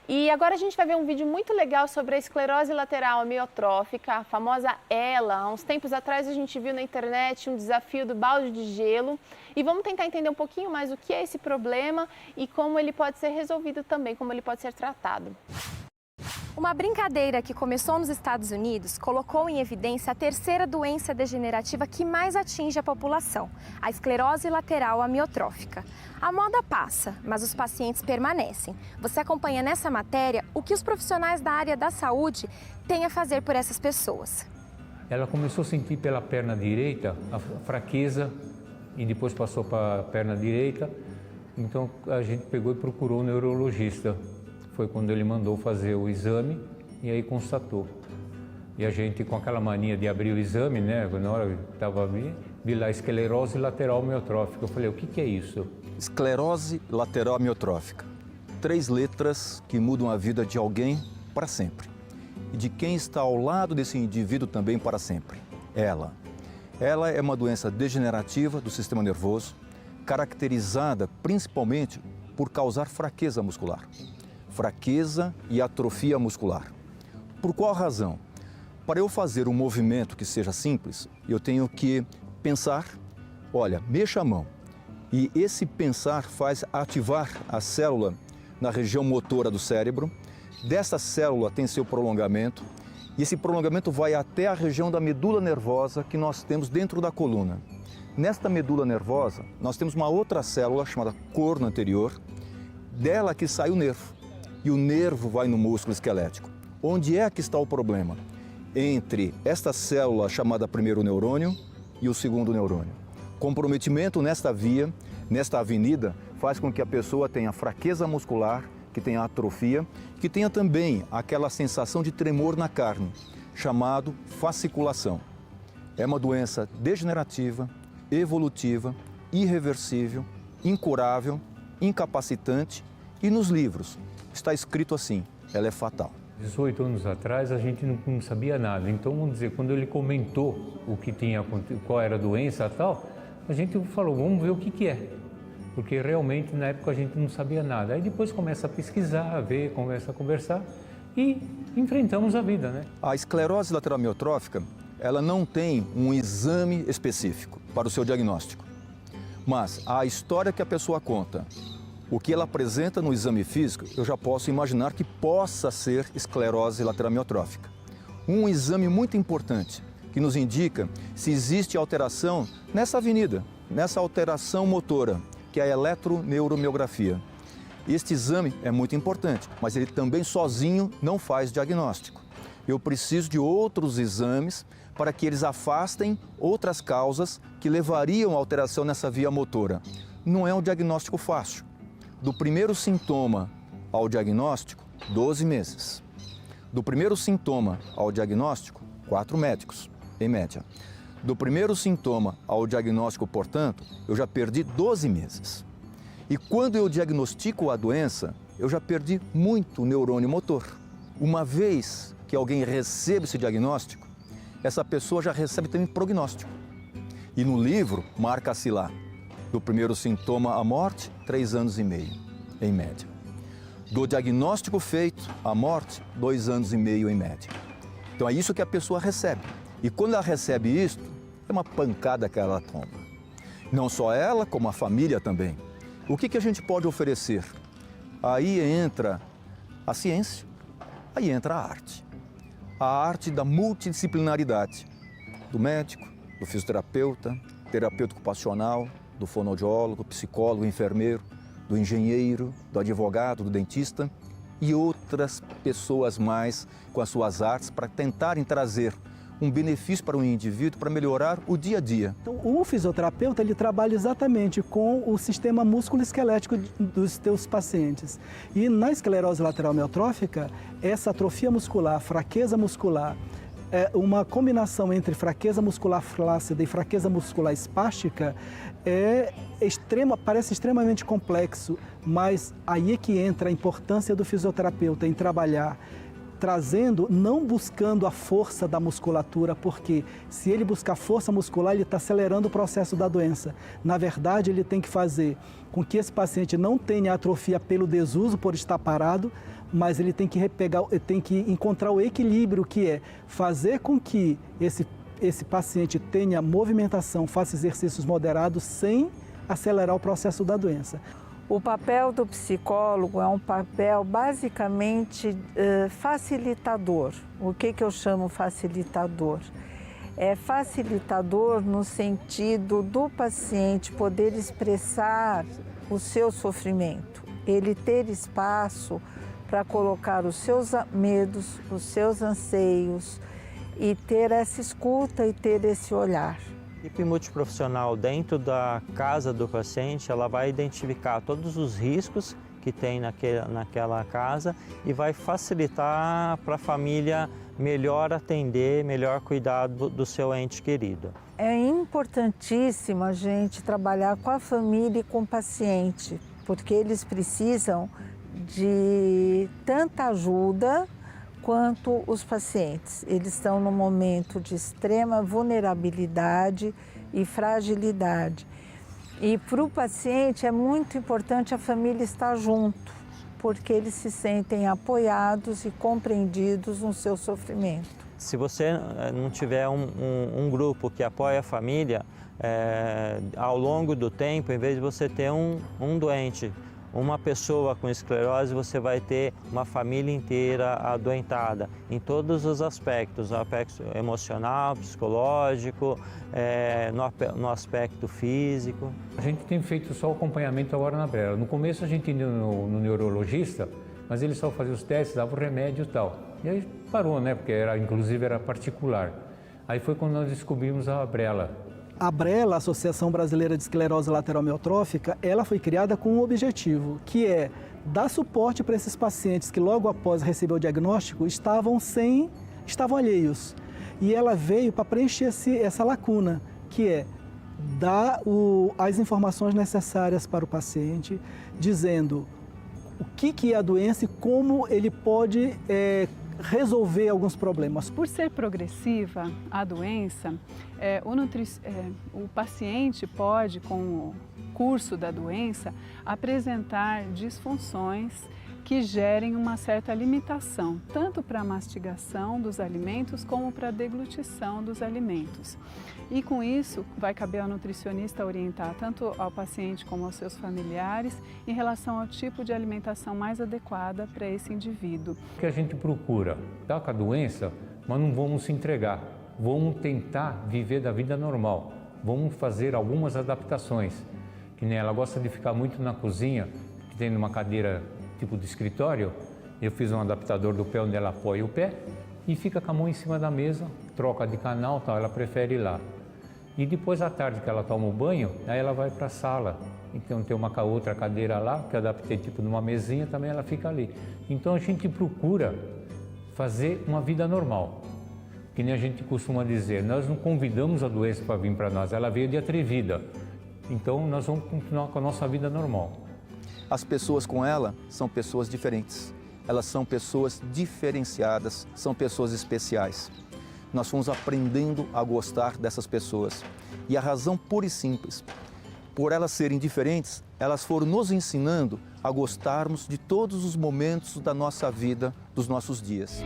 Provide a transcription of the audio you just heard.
E agora a gente vai ver um vídeo muito legal sobre a esclerose lateral amiotrófica, a famosa ELA. Há uns tempos atrás a gente viu na internet um desafio do balde de gelo e vamos tentar entender um pouquinho mais o que é esse problema e como ele pode ser resolvido também, como ele pode ser tratado. Uma brincadeira que começou nos Estados Unidos colocou em evidência a terceira doença degenerativa que mais atinge a população, a esclerose lateral amiotrófica. A moda passa, mas os pacientes permanecem. Você acompanha nessa matéria o que os profissionais da área da saúde têm a fazer por essas pessoas. Ela começou a sentir pela perna direita a fraqueza e depois passou para a perna direita. Então a gente pegou e procurou o neurologista. Foi quando ele mandou fazer o exame e aí constatou. E a gente, com aquela mania de abrir o exame, né, na hora que estava abrindo, vi lá esclerose lateral amiotrófica. Eu falei, o que é isso? Esclerose lateral amiotrófica. 3 letras que mudam a vida de alguém para sempre. E de quem está ao lado desse indivíduo também para sempre. Ela é uma doença degenerativa do sistema nervoso, caracterizada principalmente por causar fraqueza muscular. Fraqueza e atrofia muscular. Por qual razão? Para eu fazer um movimento que seja simples, eu tenho que pensar, olha, mexa a mão. E esse pensar faz ativar a célula na região motora do cérebro. Dessa célula tem seu prolongamento e esse prolongamento vai até a região da medula nervosa que nós temos dentro da coluna. Nesta medula nervosa, nós temos uma outra célula chamada corno anterior, dela que sai o nervo. E o nervo vai no músculo esquelético. Onde é que está o problema? Entre esta célula chamada primeiro neurônio e o segundo neurônio. Comprometimento nesta via, nesta avenida, faz com que a pessoa tenha fraqueza muscular, que tenha atrofia, que tenha também aquela sensação de tremor na carne, chamado fasciculação. É uma doença degenerativa, evolutiva, irreversível, incurável, incapacitante e nos livros está escrito assim, ela é fatal. 18 anos atrás a gente não sabia nada, então vamos dizer, quando ele comentou o que tinha, qual era a doença e tal, a gente falou, vamos ver o que é, porque realmente na época a gente não sabia nada. Aí depois começa a pesquisar, a ver, começa a conversar e enfrentamos a vida, né? A esclerose lateral amiotrófica, ela não tem um exame específico para o seu diagnóstico, mas a história que a pessoa conta, o que ela apresenta no exame físico, eu já posso imaginar que possa ser esclerose lateral amiotrófica. Um exame muito importante que nos indica se existe alteração nessa avenida, nessa alteração motora, que é a eletroneuromiografia. Este exame é muito importante, mas ele também sozinho não faz diagnóstico. Eu preciso de outros exames para que eles afastem outras causas que levariam à alteração nessa via motora. Não é um diagnóstico fácil. Do primeiro sintoma ao diagnóstico, 12 meses. Do primeiro sintoma ao diagnóstico, 4 médicos, em média. Do primeiro sintoma ao diagnóstico, portanto, eu já perdi 12 meses. E quando eu diagnostico a doença, eu já perdi muito neurônio motor. Uma vez que alguém recebe esse diagnóstico, essa pessoa já recebe também prognóstico. E no livro, marca-se lá, do primeiro sintoma à morte, 3 anos e meio, em média. Do diagnóstico feito à morte, 2 anos e meio, em média. Então é isso que a pessoa recebe. E quando ela recebe isso, é uma pancada que ela toma. Não só ela, como a família também. O que a gente pode oferecer? Aí entra a ciência, aí entra a arte. A arte da multidisciplinaridade, do médico, do fisioterapeuta, terapeuta ocupacional, do fonoaudiólogo, psicólogo, enfermeiro, do engenheiro, do advogado, do dentista e outras pessoas mais com as suas artes para tentarem trazer um benefício para o indivíduo para melhorar o dia a dia. Então, o fisioterapeuta ele trabalha exatamente com o sistema músculo-esquelético dos teus pacientes. E na esclerose lateral amiotrófica, essa atrofia muscular, fraqueza muscular, uma combinação entre fraqueza muscular flácida e fraqueza muscular espástica parece extremamente complexo, mas aí é que entra a importância do fisioterapeuta em trabalhar trazendo, não buscando a força da musculatura, porque se ele buscar força muscular, ele está acelerando o processo da doença. Na verdade, ele tem que fazer com que esse paciente não tenha atrofia pelo desuso, por estar parado, mas ele tem que tem que encontrar o equilíbrio, que é fazer com que esse paciente tenha movimentação, faça exercícios moderados sem acelerar o processo da doença. O papel do psicólogo é um papel basicamente facilitador. O que eu chamo facilitador? É facilitador no sentido do paciente poder expressar o seu sofrimento, ele ter espaço para colocar os seus medos, os seus anseios e ter essa escuta e ter esse olhar. A equipe multiprofissional dentro da casa do paciente, ela vai identificar todos os riscos que tem naquela casa e vai facilitar para a família melhor atender, melhor cuidar do seu ente querido. É importantíssimo a gente trabalhar com a família e com o paciente, porque eles precisam de tanta ajuda quanto os pacientes. Eles estão num momento de extrema vulnerabilidade e fragilidade. E para o paciente é muito importante a família estar junto, porque eles se sentem apoiados e compreendidos no seu sofrimento. Se você não tiver um grupo que apoia a família, ao longo do tempo, em vez de você ter um doente, uma pessoa com esclerose, você vai ter uma família inteira adoentada, em todos os aspectos, no aspecto emocional, psicológico, no aspecto físico. A gente tem feito só o acompanhamento agora na Brela. No começo a gente ia no neurologista, mas ele só fazia os testes, dava o remédio e tal. E aí parou, né? Porque inclusive era particular. Aí foi quando nós descobrimos a Brela. A Brela, Associação Brasileira de Esclerose Lateral Amiotrófica, ela foi criada com um objetivo, que é dar suporte para esses pacientes que logo após receber o diagnóstico estavam alheios. E ela veio para preencher essa lacuna, que é dar as informações necessárias para o paciente, dizendo o que é a doença e como ele pode resolver alguns problemas. Por ser progressiva a doença, o paciente pode, com o curso da doença, apresentar disfunções que gerem uma certa limitação, tanto para a mastigação dos alimentos como para a deglutição dos alimentos. E com isso, vai caber ao nutricionista orientar tanto ao paciente como aos seus familiares em relação ao tipo de alimentação mais adequada para esse indivíduo. O que a gente procura? Está com a doença, mas não vamos se entregar. Vamos tentar viver da vida normal. Vamos fazer algumas adaptações. Que nem ela gosta de ficar muito na cozinha, que tem uma cadeira tipo de escritório. Eu fiz um adaptador do pé onde ela apoia o pé e fica com a mão em cima da mesa, troca de canal, tal, ela prefere ir lá. E depois à tarde que ela toma o banho, aí ela vai para a sala. Então tem uma outra cadeira lá, que eu adaptei tipo numa mesinha, também ela fica ali. Então a gente procura fazer uma vida normal. Que nem a gente costuma dizer, nós não convidamos a doença para vir para nós, ela veio de atrevida. Então nós vamos continuar com a nossa vida normal. As pessoas com ela são pessoas diferentes. Elas são pessoas diferenciadas, são pessoas especiais. Nós fomos aprendendo a gostar dessas pessoas. E a razão pura e simples, por elas serem diferentes, elas foram nos ensinando a gostarmos de todos os momentos da nossa vida, dos nossos dias.